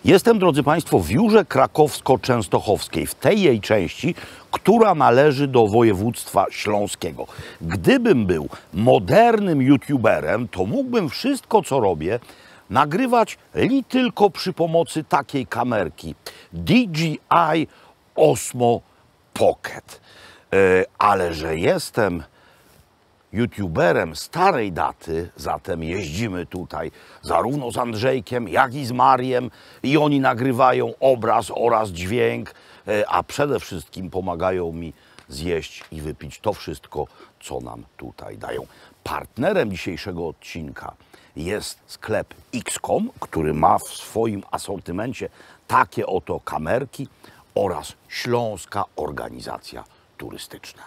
Jestem, drodzy Państwo, w Jurze Krakowsko-Częstochowskiej, w tej jej części, która należy do województwa śląskiego. Gdybym był modernym youtuberem, to mógłbym wszystko, co robię, nagrywać tylko przy pomocy takiej kamerki DJI Osmo Pocket. Ale że jestem youtuberem starej daty, zatem jeździmy tutaj zarówno z Andrzejkiem, jak i z Mariem i oni nagrywają obraz oraz dźwięk, a przede wszystkim pomagają mi zjeść i wypić to wszystko, co nam tutaj dają. Partnerem dzisiejszego odcinka jest sklep X.com, który ma w swoim asortymencie takie oto kamerki oraz Śląska Organizacja Turystyczna.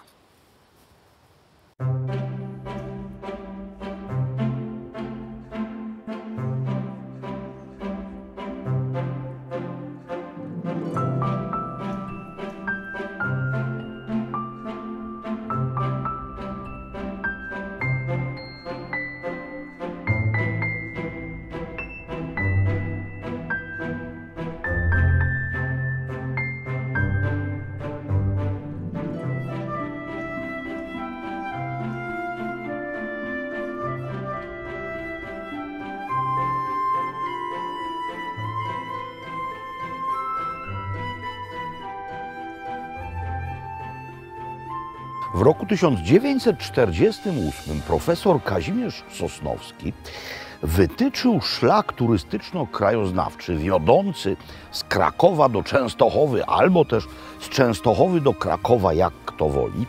W roku 1948 profesor Kazimierz Sosnowski wytyczył szlak turystyczno-krajoznawczy wiodący z Krakowa do Częstochowy albo też z Częstochowy do Krakowa, jak kto woli,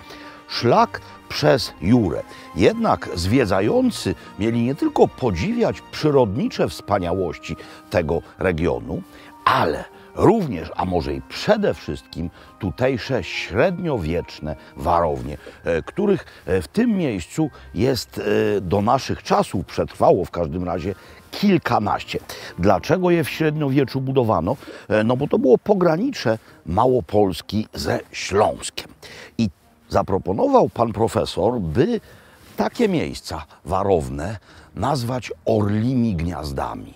szlak przez Jurę. Jednak zwiedzający mieli nie tylko podziwiać przyrodnicze wspaniałości tego regionu, ale również, a może i przede wszystkim, tutejsze średniowieczne warownie, których w tym miejscu jest do naszych czasów, przetrwało w każdym razie kilkanaście. Dlaczego je w średniowieczu budowano? No bo to było pogranicze Małopolski ze Śląskiem. I zaproponował pan profesor, by takie miejsca warowne nazwać orlimi gniazdami.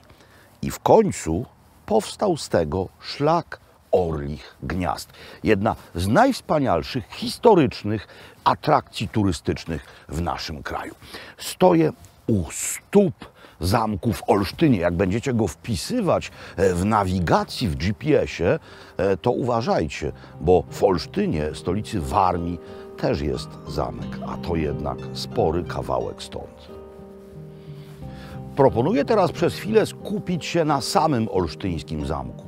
I w końcu powstał z tego szlak Orlich Gniazd. Jedna z najwspanialszych historycznych atrakcji turystycznych w naszym kraju. Stoję u stóp zamku w Olsztynie. Jak będziecie go wpisywać w nawigacji, w GPS-ie, to uważajcie, bo w Olsztynie, stolicy Warmii, też jest zamek, a to jednak spory kawałek stąd. Proponuję teraz przez chwilę skupić się na samym olsztyńskim zamku.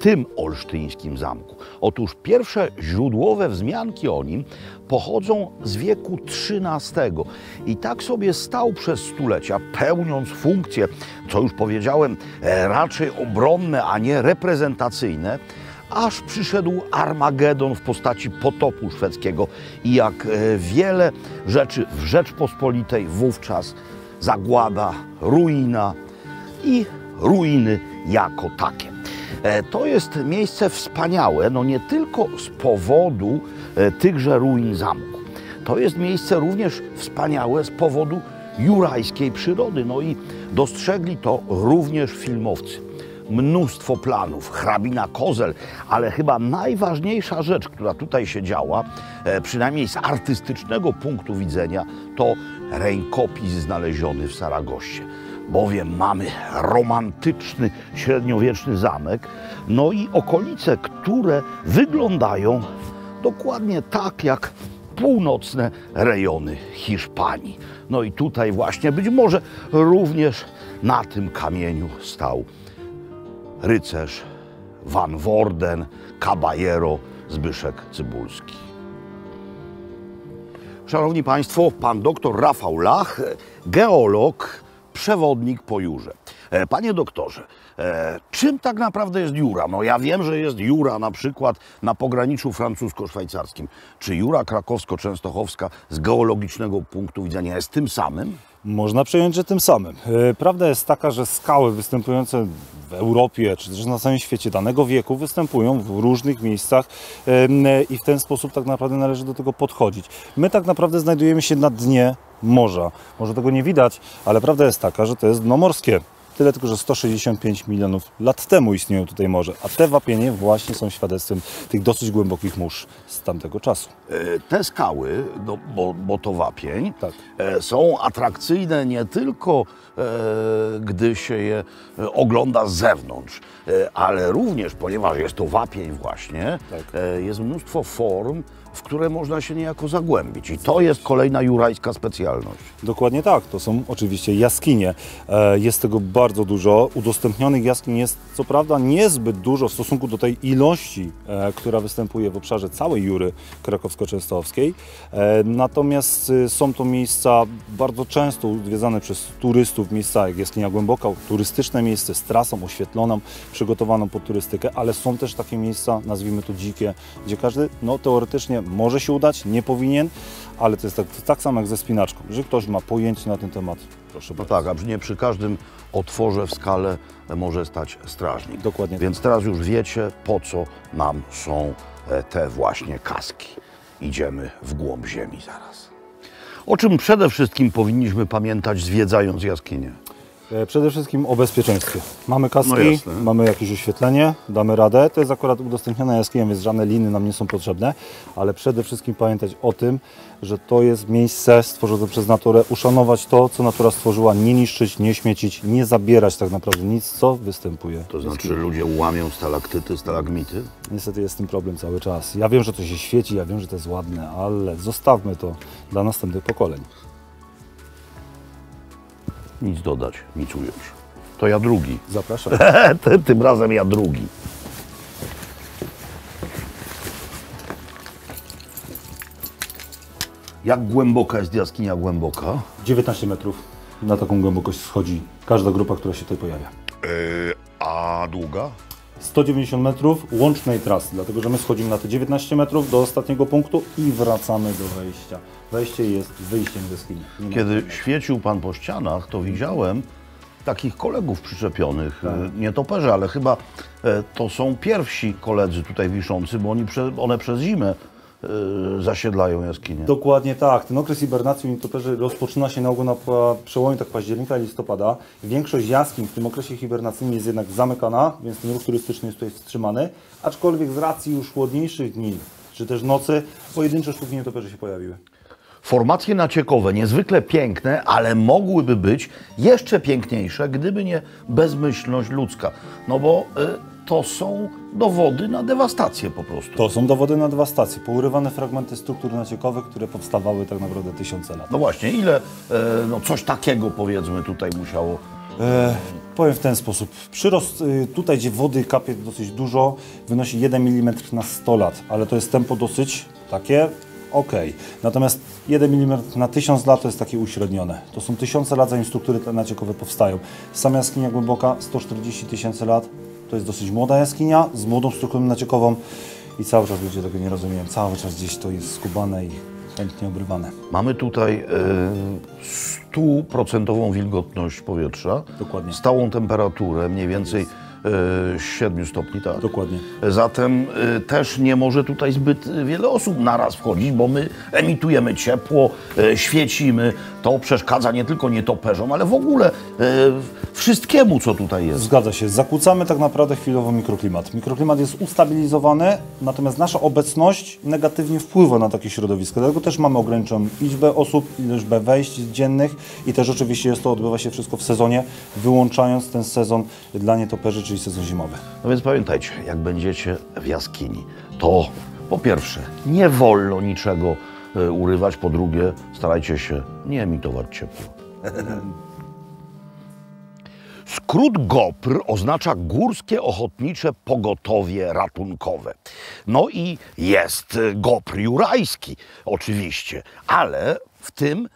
Tym olsztyńskim zamku. Otóż pierwsze źródłowe wzmianki o nim pochodzą z wieku XIII i tak sobie stał przez stulecia, pełniąc funkcje, co już powiedziałem, raczej obronne, a nie reprezentacyjne, aż przyszedł Armagedon w postaci potopu szwedzkiego i jak wiele rzeczy w Rzeczpospolitej wówczas zagłada, ruina i ruiny jako takie. To jest miejsce wspaniałe, no nie tylko z powodu tychże ruin zamku. To jest miejsce również wspaniałe z powodu jurajskiej przyrody. No i dostrzegli to również filmowcy. Mnóstwo planów, hrabina Kozel, ale chyba najważniejsza rzecz, która tutaj się działa, przynajmniej z artystycznego punktu widzenia, to rękopis znaleziony w Saragossie. Bowiem mamy romantyczny, średniowieczny zamek, no i okolice, które wyglądają dokładnie tak jak północne rejony Hiszpanii. No i tutaj właśnie być może również na tym kamieniu stał rycerz Van Worden, Caballero Zbyszek Cybulski. Szanowni Państwo, pan doktor Rafał Lach, geolog, przewodnik po Jurze. Panie doktorze, czym tak naprawdę jest Jura? No ja wiem, że jest Jura na przykład na pograniczu francusko-szwajcarskim. Czy Jura krakowsko-częstochowska z geologicznego punktu widzenia jest tym samym? Można przyjąć, że tym samym. Prawda jest taka, że skały występujące w Europie, czy też na całym świecie danego wieku występują w różnych miejscach i w ten sposób tak naprawdę należy do tego podchodzić. My tak naprawdę znajdujemy się na dnie morza. Może tego nie widać, ale prawda jest taka, że to jest dno morskie. Tyle tylko, że 165 milionów lat temu istnieją tutaj morze, a te wapienie właśnie są świadectwem tych dosyć głębokich mórz z tamtego czasu. Te skały, no, bo to wapień, Tak. są atrakcyjne nie tylko gdy się je ogląda z zewnątrz, ale również, ponieważ jest to wapień właśnie, Tak. jest mnóstwo form, w które można się niejako zagłębić. I to jest kolejna jurajska specjalność. Dokładnie tak, to są oczywiście jaskinie. Jest tego bardzo dużo. Udostępnionych jaskiń jest co prawda niezbyt dużo w stosunku do tej ilości, która występuje w obszarze całej Jury krakowsko-częstochowskiej. Natomiast są to miejsca bardzo często odwiedzane przez turystów, miejsca jak Jaskinia Głęboka, turystyczne miejsce z trasą oświetloną, przygotowaną pod turystykę, ale są też takie miejsca, nazwijmy to dzikie, gdzie każdy teoretycznie może się udać, nie powinien, ale to jest tak samo jak ze spinaczką. Jeżeli ktoś ma pojęcie na ten temat, proszę No bardzo. tak, a nie przy każdym otworze w skale może stać strażnik. Dokładnie. Więc teraz już wiecie, po co nam są te właśnie kaski. Idziemy w głąb ziemi zaraz. O czym przede wszystkim powinniśmy pamiętać, zwiedzając jaskinię? Przede wszystkim o bezpieczeństwie. Mamy kaski, No jasne. mamy jakieś oświetlenie, damy radę. To jest akurat udostępniona jaskinia, więc żadne liny nam nie są potrzebne, ale przede wszystkim pamiętać o tym, że to jest miejsce stworzone przez naturę, uszanować to, co natura stworzyła, nie niszczyć, nie śmiecić, nie zabierać tak naprawdę nic, co występuje. To znaczy, że ludzie łamią stalaktyty, stalagmity? Niestety jest z tym problem cały czas. Ja wiem, że to się świeci, ja wiem, że to jest ładne, ale zostawmy to dla następnych pokoleń. Nic dodać, nic ująć. To ja drugi. Zapraszam. Tym razem ja drugi. Jak głęboka jest jaskinia głęboka? 19 metrów. Na taką głębokość schodzi każda grupa, która się tutaj pojawia. A długa? 190 metrów łącznej trasy, dlatego że my schodzimy na te 19 metrów do ostatniego punktu i wracamy do wejścia. Wejście jest wyjściem z jaskini. Nie ma- Kiedy świecił Pan po ścianach, to widziałem takich kolegów przyczepionych, nietoperze, ale chyba to są pierwsi koledzy tutaj wiszący, bo one przez zimę zasiedlają jaskinię. Dokładnie tak. Ten okres hibernacji nietoperzy rozpoczyna się na ogół na przełomie tak października i listopada. Większość jaskiń w tym okresie hibernacyjnym jest jednak zamykana, więc ten ruch turystyczny jest tutaj wstrzymany. Aczkolwiek z racji już chłodniejszych dni, czy też nocy, pojedyncze sztuki nietoperzy się pojawiły. Formacje naciekowe, niezwykle piękne, ale mogłyby być jeszcze piękniejsze, gdyby nie bezmyślność ludzka. No bo to są dowody na dewastację po prostu. To są dowody na dewastację, pourywane fragmenty struktur naciekowych, które powstawały tak naprawdę tysiące lat. No właśnie, ile coś takiego powiedzmy tutaj musiało... Powiem w ten sposób. Przyrost tutaj, gdzie wody kapie dosyć dużo, wynosi 1 mm na 100 lat, ale to jest tempo dosyć takie ok. Natomiast 1 mm na 1000 lat to jest takie uśrednione. To są tysiące lat, zanim struktury te naciekowe powstają. Sama jaskinia głęboka, 140 000 lat, to jest dosyć młoda jaskinia z młodą strukturą naciekową i cały czas ludzie tego nie rozumieją. Cały czas gdzieś to jest skubane i chętnie obrywane. Mamy tutaj 100% wilgotność powietrza, Dokładnie. stałą temperaturę, mniej więcej 7 stopni, tak? Dokładnie. Zatem też nie może tutaj zbyt wiele osób naraz wchodzić, bo my emitujemy ciepło, świecimy. To przeszkadza nie tylko nietoperzom, ale w ogóle wszystkiemu, co tutaj jest. Zgadza się. Zakłócamy tak naprawdę chwilowo mikroklimat. Mikroklimat jest ustabilizowany, natomiast nasza obecność negatywnie wpływa na takie środowisko. Dlatego też mamy ograniczoną liczbę osób, liczbę wejść dziennych i też oczywiście odbywa się wszystko w sezonie, wyłączając ten sezon dla nietoperzy, czyli sezon zimowy. No więc pamiętajcie, jak będziecie w jaskini, to po pierwsze nie wolno niczego urywać, po drugie starajcie się nie emitować ciepła. Skrót GOPR oznacza Górskie Ochotnicze Pogotowie Ratunkowe. No i jest GOPR jurajski oczywiście, ale w tym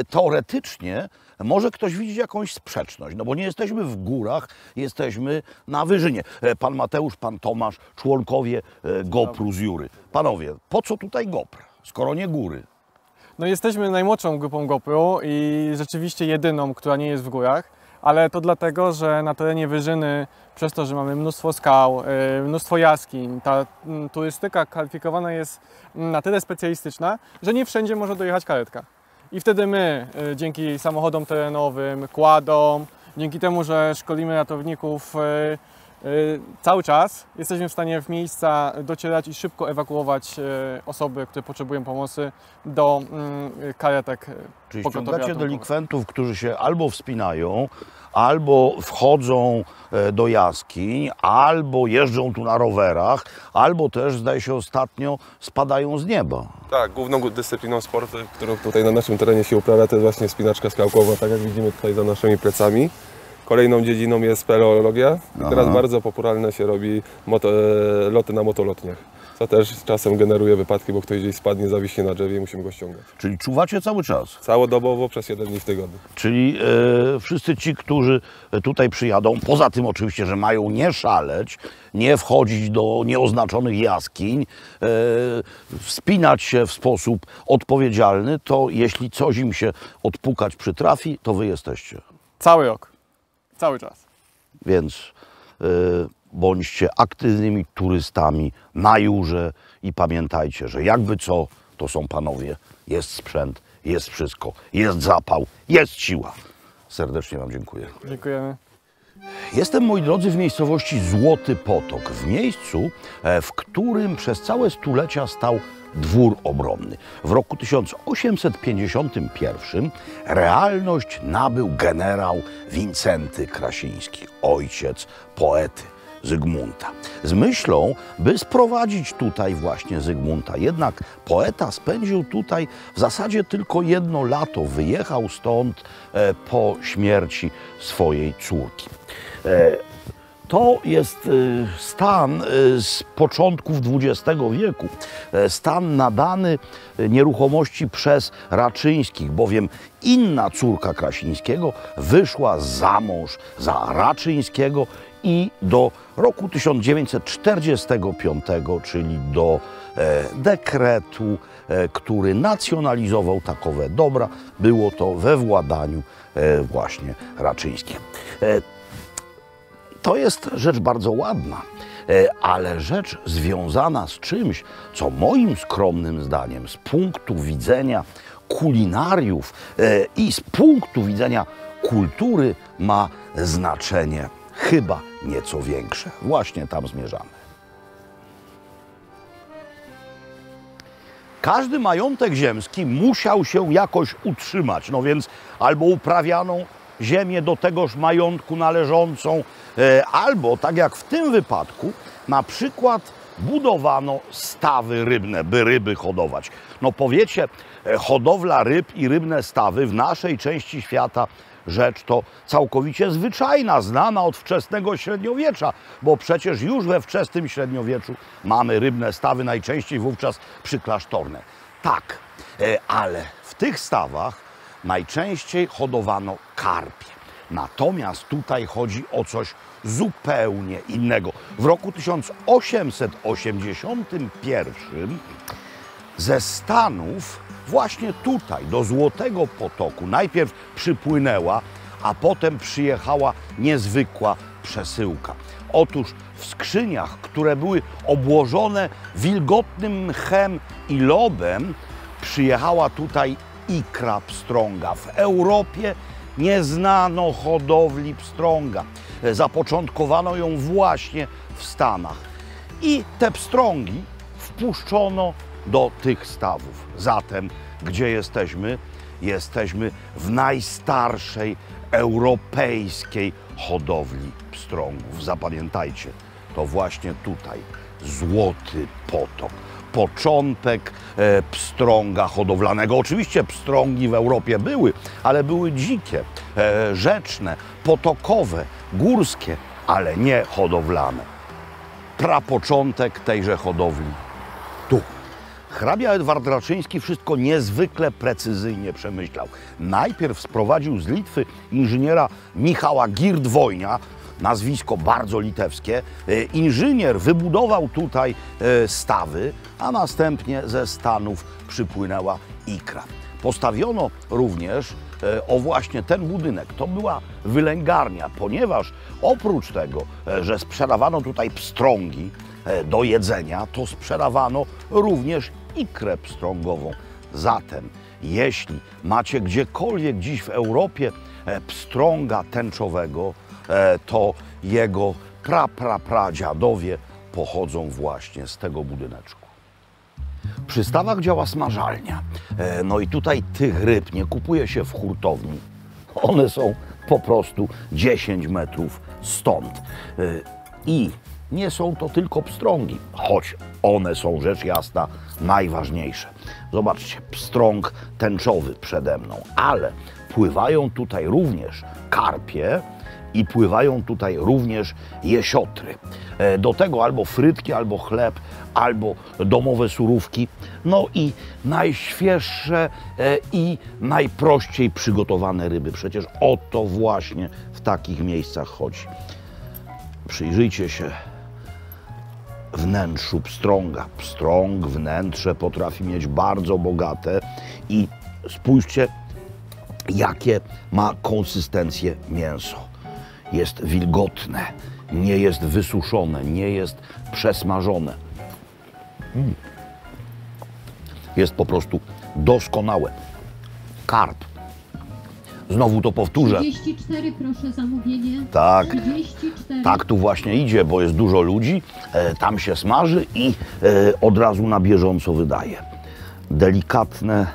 teoretycznie może ktoś widzieć jakąś sprzeczność, no bo nie jesteśmy w górach, jesteśmy na wyżynie. Pan Mateusz, pan Tomasz, członkowie GOPR-u z Jury. Panowie, po co tutaj GOPR, skoro nie góry? No jesteśmy najmłodszą grupą GOPR-u i rzeczywiście jedyną, która nie jest w górach, ale to dlatego, że na terenie wyżyny, przez to, że mamy mnóstwo skał, mnóstwo jaskiń, ta turystyka kwalifikowana jest na tyle specjalistyczna, że nie wszędzie może dojechać karetka. I wtedy my, dzięki samochodom terenowym, kładom, Dzięki temu, że szkolimy ratowników cały czas, jesteśmy w stanie w miejsca docierać i szybko ewakuować osoby, które potrzebują pomocy do karetek Czyli pogotowia ściągacie ratunkowego. delikwentów, którzy się albo wspinają, albo wchodzą do jaskiń, albo jeżdżą tu na rowerach, albo też, zdaje się, ostatnio spadają z nieba. Tak, główną dyscypliną sportu, którą tutaj na naszym terenie się uprawia, to jest właśnie wspinaczka skałkowa, tak jak widzimy tutaj za naszymi plecami. Kolejną dziedziną jest speleologia. Teraz bardzo popularne się robi loty na motolotniach, co też czasem generuje wypadki, bo ktoś gdzieś spadnie, zawiśnie na drzewie i musimy go ściągać. Czyli czuwacie cały czas. Całodobowo przez 7 dni w tygodniu. Czyli wszyscy ci, którzy tutaj przyjadą, poza tym oczywiście, że mają nie szaleć, nie wchodzić do nieoznaczonych jaskiń, wspinać się w sposób odpowiedzialny, to jeśli coś im się odpukać przytrafi, to wy jesteście. Cały rok, cały czas. Więc bądźcie aktywnymi turystami na Jurze i pamiętajcie, że jakby co, to są panowie, jest sprzęt, jest wszystko, jest zapał, jest siła. Serdecznie wam dziękuję. Dziękujemy. Jestem, moi drodzy, w miejscowości Złoty Potok, w miejscu, w którym przez całe stulecia stał dwór obronny. W roku 1851 realność nabył generał Wincenty Krasiński, ojciec poety Zygmunta, z myślą, by sprowadzić tutaj właśnie Zygmunta. Jednak poeta spędził tutaj w zasadzie tylko 1 lato. Wyjechał stąd po śmierci swojej córki. To jest stan z początków XX wieku, stan nadany nieruchomości przez Raczyńskich, bowiem inna córka Krasińskiego wyszła za mąż za Raczyńskiego i do roku 1945, czyli do dekretu, który nacjonalizował takowe dobra, było to we władaniu właśnie Raczyńskich. To jest rzecz bardzo ładna, ale rzecz związana z czymś, co moim skromnym zdaniem z punktu widzenia kulinariów i z punktu widzenia kultury ma znaczenie chyba nieco większe. Właśnie tam zmierzamy. Każdy majątek ziemski musiał się jakoś utrzymać, no więc albo uprawiano ziemię do tegoż majątku należącą, albo, tak jak w tym wypadku, na przykład budowano stawy rybne, by ryby hodować. No powiecie, hodowla ryb i rybne stawy w naszej części świata rzecz to całkowicie zwyczajna, znana od wczesnego średniowiecza, bo przecież już we wczesnym średniowieczu mamy rybne stawy, najczęściej wówczas przyklasztorne. Tak, ale w tych stawach najczęściej hodowano karpie. Natomiast tutaj chodzi o coś zupełnie innego. W roku 1881 ze Stanów właśnie tutaj, do Złotego Potoku, najpierw przypłynęła, a potem przyjechała niezwykła przesyłka. Otóż w skrzyniach, które były obłożone wilgotnym mchem i lodem, przyjechała tutaj ikra pstrąga. W Europie nie znano hodowli pstrąga. Zapoczątkowano ją właśnie w Stanach. I te pstrągi wpuszczono do tych stawów. Zatem gdzie jesteśmy? Jesteśmy w najstarszej europejskiej hodowli pstrągów. Zapamiętajcie, to właśnie tutaj Złoty Potok. Początek pstrąga hodowlanego. Oczywiście pstrągi w Europie były, ale były dzikie, rzeczne, potokowe, górskie, ale nie hodowlane. Prapoczątek tejże hodowli tu. Hrabia Edward Raczyński wszystko niezwykle precyzyjnie przemyślał. Najpierw sprowadził z Litwy inżyniera Michała Girdwojnia, nazwisko bardzo litewskie. Inżynier wybudował tutaj stawy, a następnie ze Stanów przypłynęła ikra. Postawiono również o właśnie ten budynek. To była wylęgarnia, ponieważ oprócz tego, że sprzedawano tutaj pstrągi do jedzenia, to sprzedawano również ikrę pstrągową. Zatem, jeśli macie gdziekolwiek dziś w Europie pstrąga tęczowego, to jego pradziadowie pochodzą właśnie z tego budyneczku. Przy stawach działa smażalnia. No i tutaj tych ryb nie kupuje się w hurtowni. One są po prostu 10 metrów stąd. I nie są to tylko pstrągi, choć one są rzecz jasna najważniejsze. Zobaczcie, pstrąg tęczowy przede mną, ale pływają tutaj również karpie i pływają tutaj również jesiotry. Do tego albo frytki, albo chleb, albo domowe surówki. No i najświeższe i najprościej przygotowane ryby. Przecież o to właśnie w takich miejscach chodzi. Przyjrzyjcie się wnętrzu pstrąga. Pstrąg, wnętrze potrafi mieć bardzo bogate i spójrzcie, jakie ma konsystencję mięso. Jest wilgotne, nie jest wysuszone, nie jest przesmażone. Jest po prostu doskonałe. Karp. Znowu to powtórzę. 34 proszę zamówienie. Tak. 34. Tak tu właśnie idzie, bo jest dużo ludzi, tam się smaży i od razu na bieżąco wydaje. Delikatne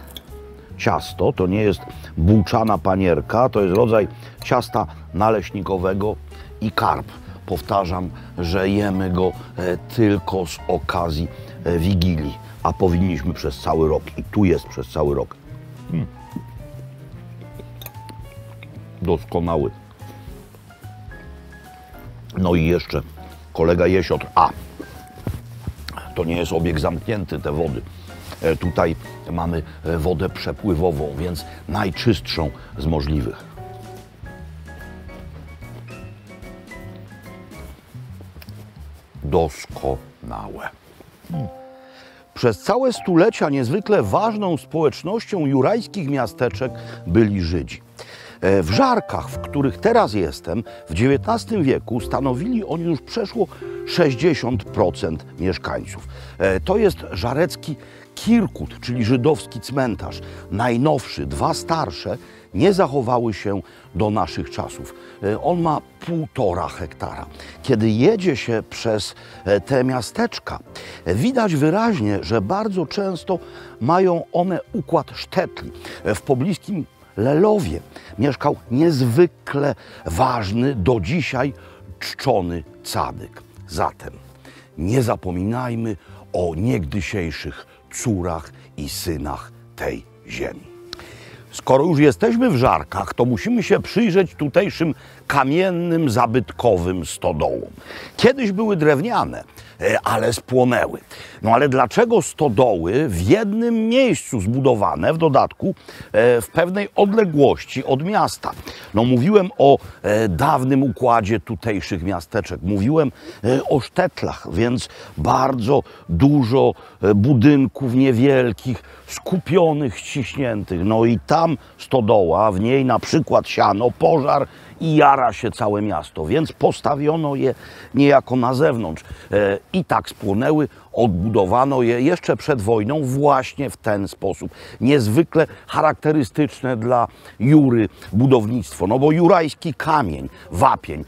ciasto, to nie jest bułczana panierka, to jest rodzaj ciasta naleśnikowego i karp. Powtarzam, że jemy go tylko z okazji Wigilii, a powinniśmy przez cały rok i tu jest przez cały rok. Doskonały. No i jeszcze kolega jesiotr. A, to nie jest obieg zamknięty, te wody. Tutaj mamy wodę przepływową, więc najczystszą z możliwych. Doskonałe. Przez całe stulecia niezwykle ważną społecznością jurajskich miasteczek byli Żydzi. W Żarkach, w których teraz jestem, w XIX wieku stanowili oni już przeszło 60% mieszkańców. To jest żarecki Kirkut, czyli żydowski cmentarz. Najnowszy, dwa starsze, nie zachowały się do naszych czasów. On ma 1,5 hektara. Kiedy jedzie się przez te miasteczka, widać wyraźnie, że bardzo często mają one układ sztetli. W pobliskim Lelowie mieszkał niezwykle ważny, do dzisiaj czczony cadyk. Zatem nie zapominajmy o niegdysiejszych córach i synach tej ziemi. Skoro już jesteśmy w Żarkach, to musimy się przyjrzeć tutejszym kamiennym, zabytkowym stodołom. Kiedyś były drewniane, ale spłonęły. No ale dlaczego stodoły w jednym miejscu zbudowane, w dodatku w pewnej odległości od miasta? No mówiłem o dawnym układzie tutejszych miasteczek, mówiłem o sztetlach, więc bardzo dużo budynków niewielkich, skupionych, ściśniętych. No i tam stodoła, w niej na przykład siano, pożar i jara się całe miasto, więc postawiono je niejako na zewnątrz. I tak spłonęły, odbudowano je jeszcze przed wojną właśnie w ten sposób. Niezwykle charakterystyczne dla Jury budownictwo, no bo jurajski kamień, wapień.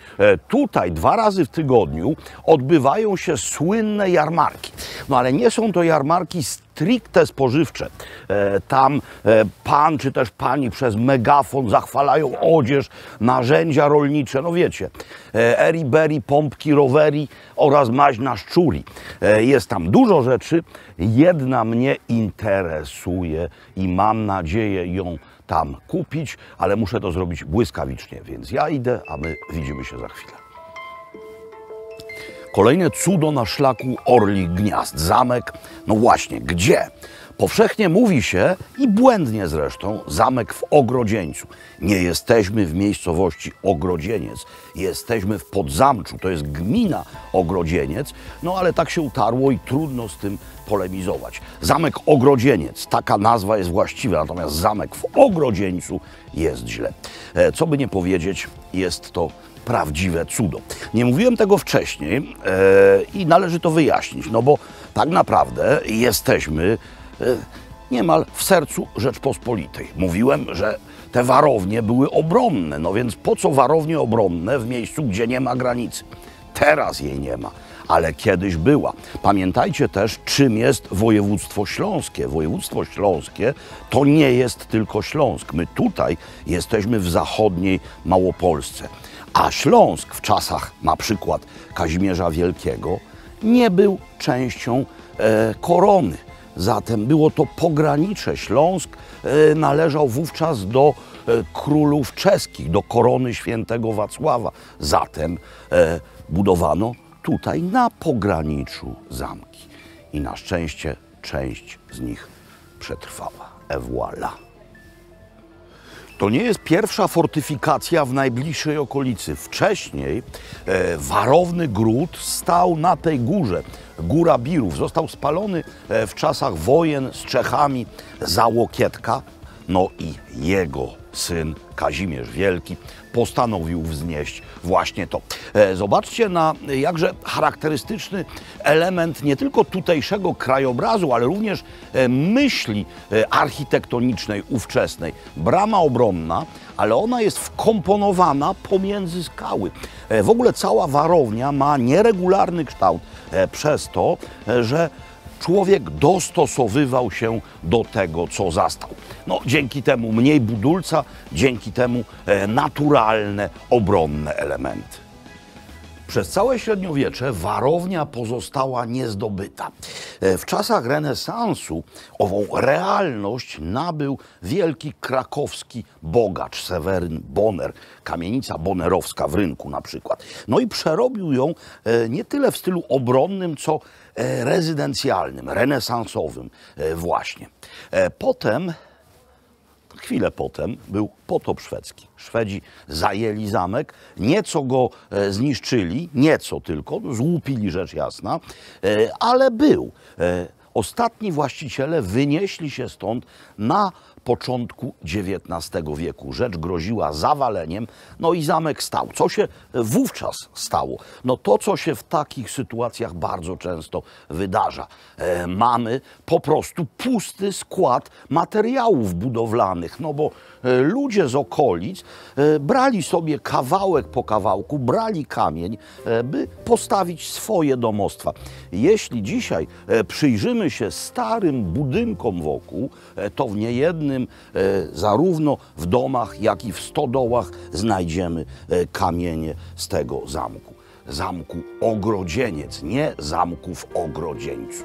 Tutaj 2 razy w tygodniu odbywają się słynne jarmarki. No ale nie są to jarmarki stricte spożywcze. Tam pan czy też pani przez megafon zachwalają odzież, narzędzia rolnicze, no wiecie, eri-beri, pompki, rowery oraz maź na szczuri. Jest tam dużo rzeczy, jedna mnie interesuje i mam nadzieję ją tam kupić, ale muszę to zrobić błyskawicznie, więc ja idę, a my widzimy się za chwilę. Kolejne cudo na szlaku Orlich Gniazd, zamek, no właśnie, gdzie? Powszechnie mówi się, i błędnie zresztą, zamek w Ogrodzieńcu. Nie jesteśmy w miejscowości Ogrodzieniec, jesteśmy w Podzamczu, to jest gmina Ogrodzieniec, no ale tak się utarło i trudno z tym polemizować. Zamek Ogrodzieniec, taka nazwa jest właściwa, natomiast zamek w Ogrodzieńcu jest źle. Co by nie powiedzieć, jest to prawdziwe cudo. Nie mówiłem tego wcześniej i należy to wyjaśnić, no bo tak naprawdę jesteśmy niemal w sercu Rzeczpospolitej. Mówiłem, że te warownie były obronne. No więc po co warownie obronne w miejscu, gdzie nie ma granicy? Teraz jej nie ma, ale kiedyś była. Pamiętajcie też, czym jest województwo śląskie. Województwo śląskie to nie jest tylko Śląsk. My tutaj jesteśmy w zachodniej Małopolsce. A Śląsk w czasach na przykład Kazimierza Wielkiego nie był częścią korony. Zatem było to pogranicze. Śląsk należał wówczas do królów czeskich, do korony świętego Wacława. Zatem budowano tutaj na pograniczu zamki. I na szczęście część z nich przetrwała. Et voilà. To nie jest pierwsza fortyfikacja w najbliższej okolicy. Wcześniej warowny gród stał na tej górze. Góra Birów. Został spalony w czasach wojen z Czechami za Łokietka. No i jego syn Kazimierz Wielki postanowił wznieść właśnie to. Zobaczcie na jakże charakterystyczny element nie tylko tutejszego krajobrazu, ale również myśli architektonicznej ówczesnej. Brama obronna, ale ona jest wkomponowana pomiędzy skały. W ogóle cała warownia ma nieregularny kształt przez to, że człowiek dostosowywał się do tego, co zastał. No, dzięki temu mniej budulca, dzięki temu naturalne, obronne elementy. Przez całe średniowiecze warownia pozostała niezdobyta. W czasach renesansu ową realność nabył wielki krakowski bogacz Seweryn Boner, kamienica bonerowska w Rynku na przykład. No i przerobił ją nie tyle w stylu obronnym, co rezydencjalnym, renesansowym właśnie. Chwilę potem był potop szwedzki. Szwedzi zajęli zamek, nieco go zniszczyli, nieco tylko, złupili rzecz jasna, ale był. Ostatni właściciele wynieśli się stąd na początku XIX wieku. Rzecz groziła zawaleniem, no i zamek stał. Co się wówczas stało? No to, co się w takich sytuacjach bardzo często wydarza. Mamy po prostu pusty skład materiałów budowlanych, no bo ludzie z okolic brali sobie kawałek po kawałku, brali kamień, by postawić swoje domostwa. Jeśli dzisiaj przyjrzymy się starym budynkom wokół, to w niejednym zarówno w domach, jak i w stodołach znajdziemy kamienie z tego zamku. Zamku Ogrodzieniec, nie zamku w Ogrodzieńcu.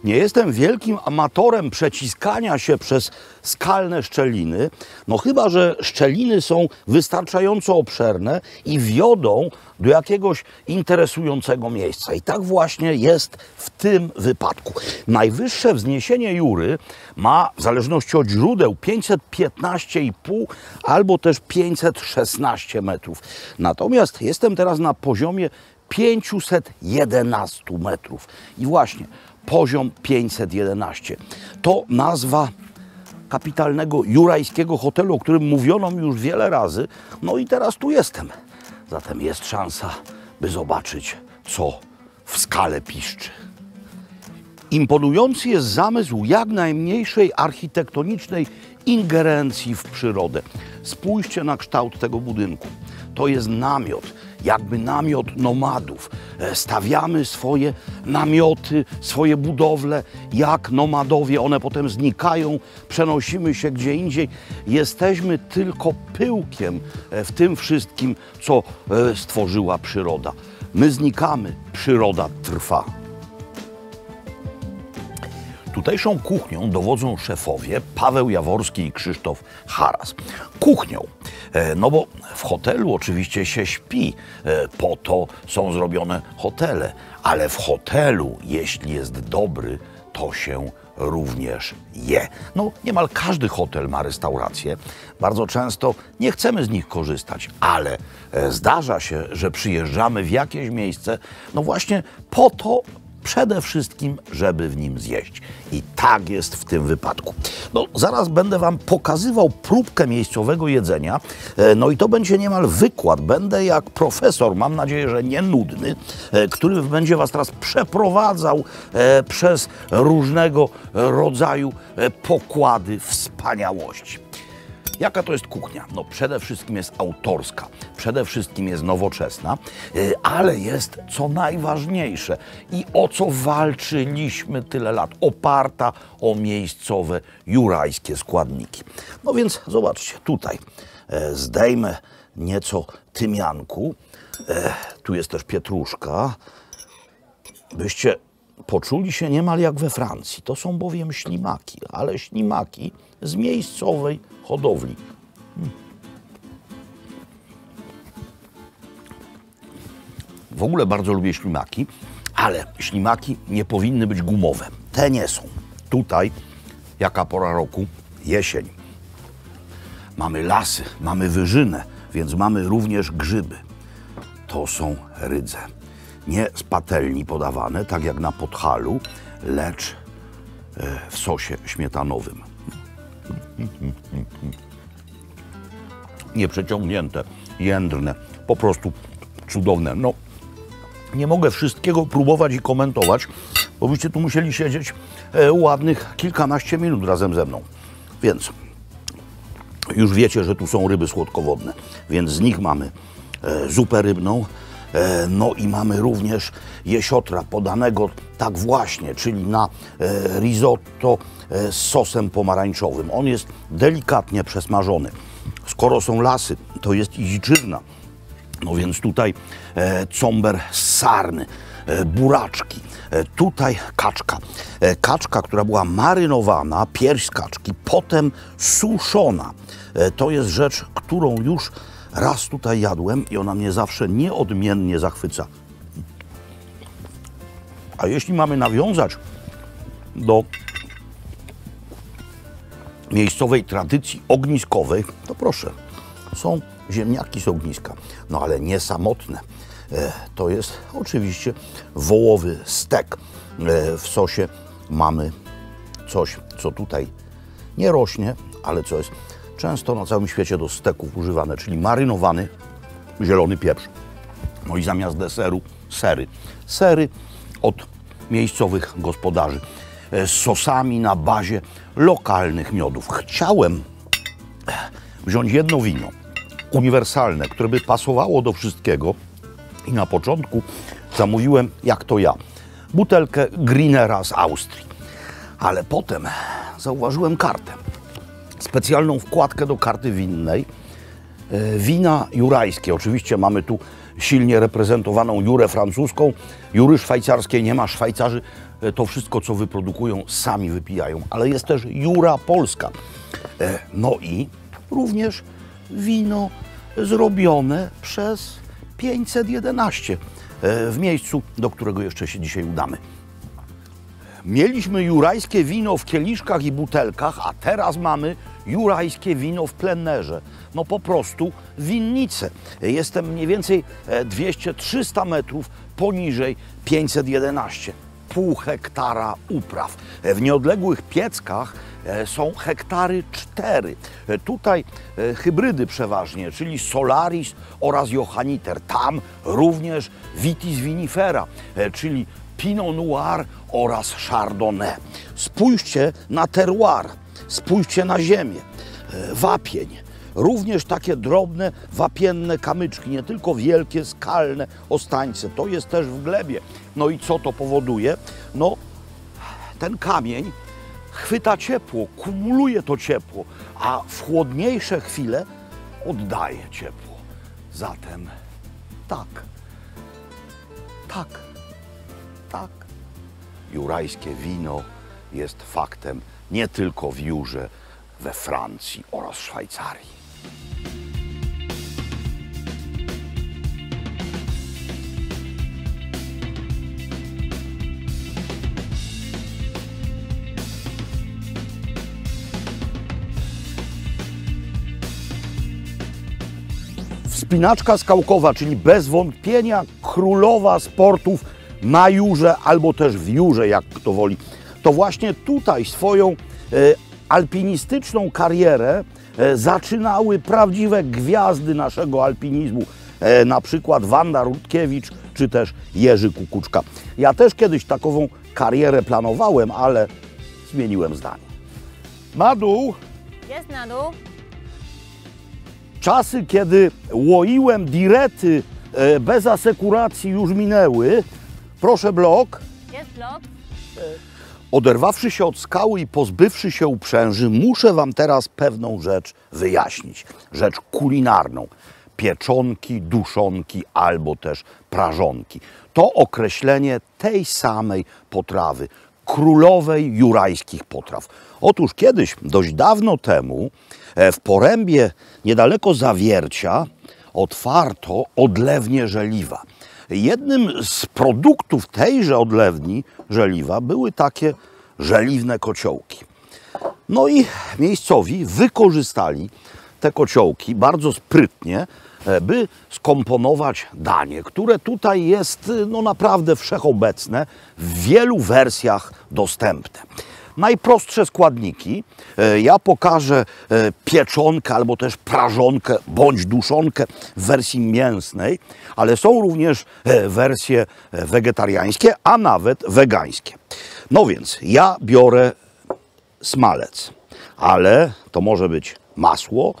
Nie jestem wielkim amatorem przeciskania się przez skalne szczeliny, no chyba że szczeliny są wystarczająco obszerne i wiodą do jakiegoś interesującego miejsca. I tak właśnie jest w tym wypadku. Najwyższe wzniesienie Jury ma, w zależności od źródeł, 515,5 albo też 516 metrów. Natomiast jestem teraz na poziomie 511 metrów. I właśnie poziom 511. To nazwa kapitalnego jurajskiego hotelu, o którym mówiono mi już wiele razy. No i teraz tu jestem. Zatem jest szansa, by zobaczyć, co w skale piszczy. Imponujący jest zamysł jak najmniejszej architektonicznej ingerencji w przyrodę. Spójrzcie na kształt tego budynku. To jest namiot, jakby namiot nomadów. Stawiamy swoje namioty, swoje budowle jak nomadowie. One potem znikają, przenosimy się gdzie indziej. Jesteśmy tylko pyłkiem w tym wszystkim, co stworzyła przyroda. My znikamy, przyroda trwa. Tutejszą kuchnią dowodzą szefowie Paweł Jaworski i Krzysztof Haras. Kuchnią, no bo w hotelu oczywiście się śpi, po to są zrobione hotele, ale w hotelu, jeśli jest dobry, to się również je. No, niemal każdy hotel ma restaurację. Bardzo często nie chcemy z nich korzystać, ale zdarza się, że przyjeżdżamy w jakieś miejsce, no właśnie po to, przede wszystkim, żeby w nim zjeść. I tak jest w tym wypadku. No, zaraz będę Wam pokazywał próbkę miejscowego jedzenia. No i to będzie niemal wykład. Będę jak profesor, mam nadzieję, że nie nudny, który będzie Was teraz przeprowadzał przez różnego rodzaju pokłady wspaniałości. Jaka to jest kuchnia? No przede wszystkim jest autorska, przede wszystkim jest nowoczesna, ale jest co najważniejsze i o co walczyliśmy tyle lat, oparta o miejscowe jurajskie składniki. No więc zobaczcie, tutaj zdejmę nieco tymianku, tu jest też pietruszka, byście poczuli się niemal jak we Francji. To są bowiem ślimaki, ale ślimaki z miejscowej hodowli. W ogóle bardzo lubię ślimaki, ale ślimaki nie powinny być gumowe. Te nie są. Tutaj, jaka pora roku? Jesień. Mamy lasy, mamy wyżynę, więc mamy również grzyby. To są rydze. Nie z patelni podawane, tak jak na Podhalu, lecz w sosie śmietanowym. Nieprzeciągnięte, jędrne, po prostu cudowne. No, nie mogę wszystkiego próbować i komentować, bo byście tu musieli siedzieć ładnych kilkanaście minut razem ze mną. Więc już wiecie, że tu są ryby słodkowodne, więc z nich mamy zupę rybną, no i mamy również jesiotra podanego tak właśnie, czyli na risotto z sosem pomarańczowym. On jest delikatnie przesmażony. Skoro są lasy, to jest i dziczyzna. No więc tutaj comber z sarny, buraczki, tutaj kaczka. Kaczka, która była marynowana, pierś z kaczki, potem suszona. To jest rzecz, którą już raz tutaj jadłem i ona mnie zawsze nieodmiennie zachwyca. A jeśli mamy nawiązać do miejscowej tradycji ogniskowej, to proszę, są ziemniaki z ogniska, no ale nie samotne. To jest oczywiście wołowy stek. W sosie mamy coś, co tutaj nie rośnie, ale co jest często na całym świecie do steków używane, czyli marynowany zielony pieprz. No i zamiast deseru sery. Sery od miejscowych gospodarzy z sosami na bazie lokalnych miodów. Chciałem wziąć jedno wino uniwersalne, które by pasowało do wszystkiego i na początku zamówiłem, jak to ja, butelkę Grinera z Austrii. Ale potem zauważyłem kartę, specjalną wkładkę do karty winnej, wina jurajskie. Oczywiście mamy tu silnie reprezentowaną jurę francuską, jury szwajcarskiej nie ma. Szwajcarzy to wszystko, co wyprodukują, sami wypijają, ale jest też jura polska. No i również wino zrobione przez 511 w miejscu, do którego jeszcze się dzisiaj udamy. Mieliśmy jurajskie wino w kieliszkach i butelkach, a teraz mamy jurajskie wino w plenerze. No po prostu winnice. Jestem mniej więcej 200-300 metrów poniżej 511. Pół hektara upraw. W nieodległych Pieckach są hektary 4. Tutaj hybrydy przeważnie, czyli Solaris oraz Johanniter. Tam również Vitis vinifera, czyli Pinot Noir oraz Chardonnay. Spójrzcie na terroir, spójrzcie na ziemię, wapień. Również takie drobne, wapienne kamyczki, nie tylko wielkie, skalne ostańce. To jest też w glebie. No i co to powoduje? No, ten kamień chwyta ciepło, kumuluje to ciepło, a w chłodniejsze chwile oddaje ciepło. Zatem tak, jurajskie wino jest faktem nie tylko w Jurze, we Francji oraz Szwajcarii. Wspinaczka skałkowa, czyli bez wątpienia królowa sportów na Jurze albo też w Jurze, jak kto woli. To właśnie tutaj swoją alpinistyczną karierę zaczynały prawdziwe gwiazdy naszego alpinizmu. Na przykład Wanda Rutkiewicz czy też Jerzy Kukuczka. Ja też kiedyś takową karierę planowałem, ale zmieniłem zdanie. Na dół! Jest na dół. Czasy, kiedy łoiłem direty bez asekuracji, już minęły. Proszę blok. Jest blok. Oderwawszy się od skały i pozbywszy się uprzęży, muszę wam teraz pewną rzecz wyjaśnić. Rzecz kulinarną. Pieczonki, duszonki albo też prażonki. To określenie tej samej potrawy, królowej jurajskich potraw. Otóż kiedyś, dość dawno temu, w Porębie, niedaleko Zawiercia, otwarto odlewnię żeliwa. Jednym z produktów tejże odlewni żeliwa były takie żeliwne kociołki. No i miejscowi wykorzystali te kociołki bardzo sprytnie, by skomponować danie, które tutaj jest no naprawdę wszechobecne, w wielu wersjach dostępne. Najprostsze składniki. Ja pokażę pieczonkę albo też prażonkę bądź duszonkę w wersji mięsnej, ale są również wersje wegetariańskie, a nawet wegańskie. No więc ja biorę smalec, ale to może być masło,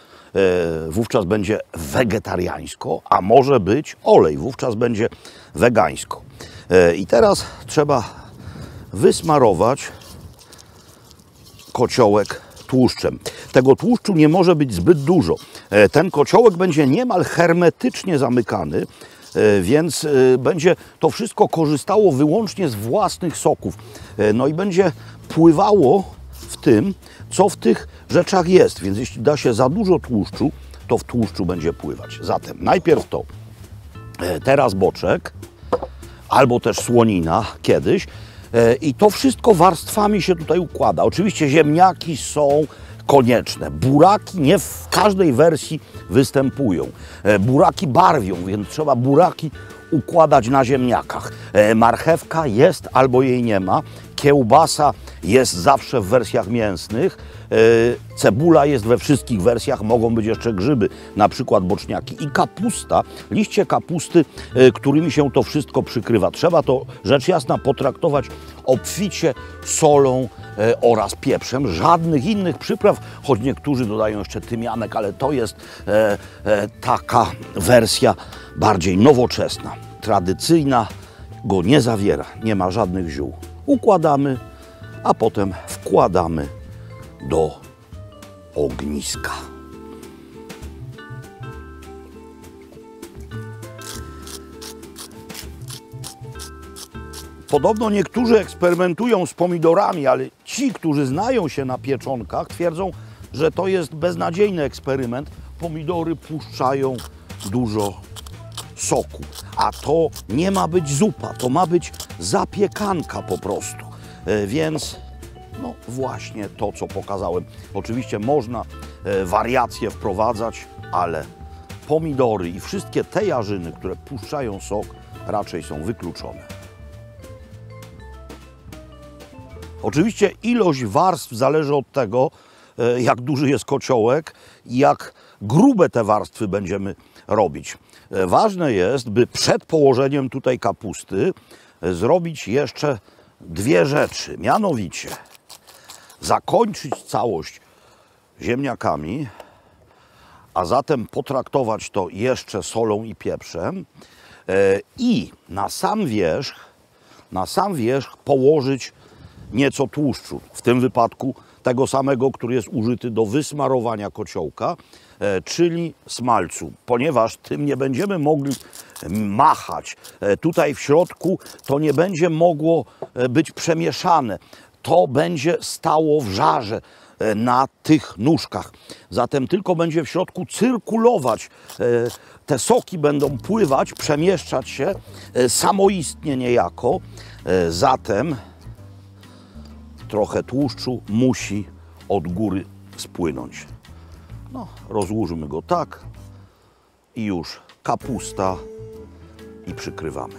wówczas będzie wegetariańsko, a może być olej, wówczas będzie wegańsko. I teraz trzeba wysmarować kociołek tłuszczem. Tego tłuszczu nie może być zbyt dużo. Ten kociołek będzie niemal hermetycznie zamykany, więc będzie to wszystko korzystało wyłącznie z własnych soków. No i będzie pływało w tym, co w tych rzeczach jest. Więc jeśli da się za dużo tłuszczu, to w tłuszczu będzie pływać. Zatem najpierw to, teraz boczek, albo też słonina kiedyś. I to wszystko warstwami się tutaj układa. Oczywiście ziemniaki są konieczne. Buraki nie w każdej wersji występują. Buraki barwią, więc trzeba buraki układać na ziemniakach. Marchewka jest albo jej nie ma. Kiełbasa jest zawsze w wersjach mięsnych. Cebula jest we wszystkich wersjach, mogą być jeszcze grzyby, na przykład boczniaki. I kapusta, liście kapusty, którymi się to wszystko przykrywa. Trzeba to, rzecz jasna, potraktować obficie solą oraz pieprzem. Żadnych innych przypraw, choć niektórzy dodają jeszcze tymianek, ale to jest taka wersja bardziej nowoczesna. Tradycyjna go nie zawiera, nie ma żadnych ziół. Układamy, a potem wkładamy do ogniska. Podobno niektórzy eksperymentują z pomidorami, ale ci, którzy znają się na pieczonkach, twierdzą, że to jest beznadziejny eksperyment. Pomidory puszczają dużo soku, a to nie ma być zupa, to ma być zapiekanka po prostu. Więc no właśnie to, co pokazałem. Oczywiście można wariacje wprowadzać, ale pomidory i wszystkie te jarzyny, które puszczają sok, raczej są wykluczone. Oczywiście ilość warstw zależy od tego, jak duży jest kociołek i jak grube te warstwy będziemy robić. Ważne jest, by przed położeniem tutaj kapusty zrobić jeszcze dwie rzeczy, mianowicie zakończyć całość ziemniakami, a zatem potraktować to jeszcze solą i pieprzem i na sam wierzch położyć nieco tłuszczu, w tym wypadku tego samego, który jest użyty do wysmarowania kociołka, czyli smalcu, ponieważ tym nie będziemy mogli machać. Tutaj w środku to nie będzie mogło być przemieszane. To będzie stało w żarze na tych nóżkach. Zatem tylko będzie w środku cyrkulować. Te soki będą pływać, przemieszczać się samoistnie niejako. Zatem trochę tłuszczu musi od góry spłynąć. No, rozłóżmy go tak i już kapusta i przykrywamy.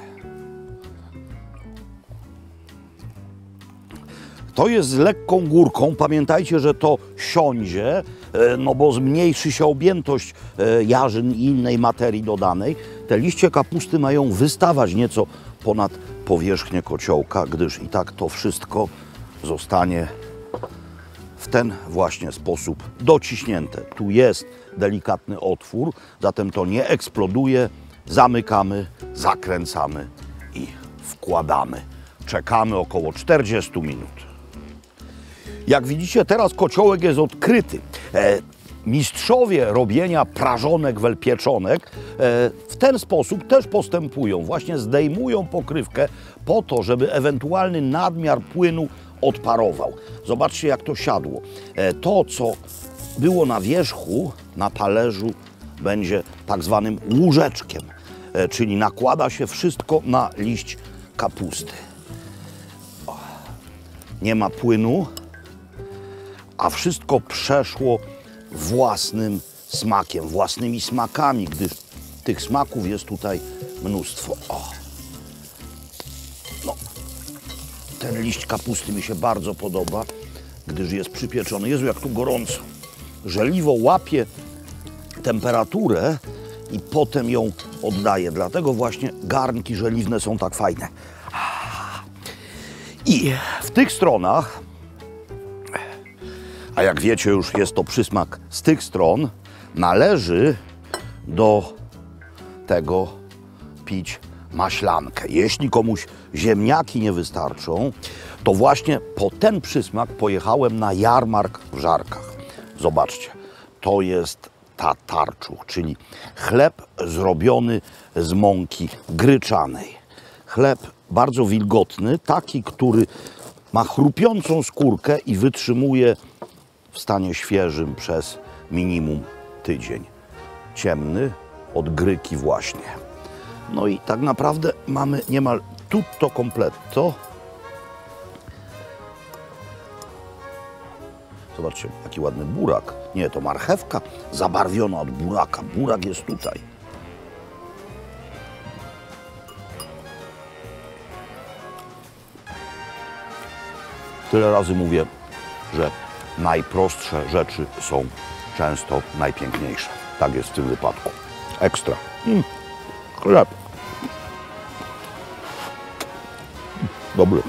To jest z lekką górką. Pamiętajcie, że to siądzie, no bo zmniejszy się objętość jarzyn i innej materii dodanej. Te liście kapusty mają wystawać nieco ponad powierzchnię kociołka, gdyż i tak to wszystko zostanie w ten właśnie sposób dociśnięte. Tu jest delikatny otwór, zatem to nie eksploduje. Zamykamy, zakręcamy i wkładamy. Czekamy około 40 minut. Jak widzicie, teraz kociołek jest odkryty. Mistrzowie robienia prażonek, welpieczonek w ten sposób też postępują. Właśnie zdejmują pokrywkę po to, żeby ewentualny nadmiar płynu odparował. Zobaczcie, jak to siadło. To, co było na wierzchu, na talerzu, będzie tak zwanym łóżeczkiem, czyli nakłada się wszystko na liść kapusty. Nie ma płynu, a wszystko przeszło własnym smakiem, własnymi smakami, gdyż tych smaków jest tutaj mnóstwo. No, ten liść kapusty mi się bardzo podoba, gdyż jest przypieczony. Jezu, jak tu gorąco. Żeliwo łapie temperaturę i potem ją oddaje. Dlatego właśnie garnki żeliwne są tak fajne. I w tych stronach, a jak wiecie, już jest to przysmak z tych stron, należy do tego pić maślankę. Jeśli komuś ziemniaki nie wystarczą, to właśnie po ten przysmak pojechałem na jarmark w Żarkach. Zobaczcie, to jest tatarczuch, czyli chleb zrobiony z mąki gryczanej. Chleb bardzo wilgotny, taki, który ma chrupiącą skórkę i wytrzymuje w stanie świeżym przez minimum tydzień. Ciemny, od gryki właśnie. No i tak naprawdę mamy niemal tutto completo. Zobaczcie, jaki ładny burak. Nie, to marchewka zabarwiona od buraka. Burak jest tutaj. Tyle razy mówię, że najprostsze rzeczy są często najpiękniejsze. Tak jest w tym wypadku. Ekstra. Chleb. Dobry.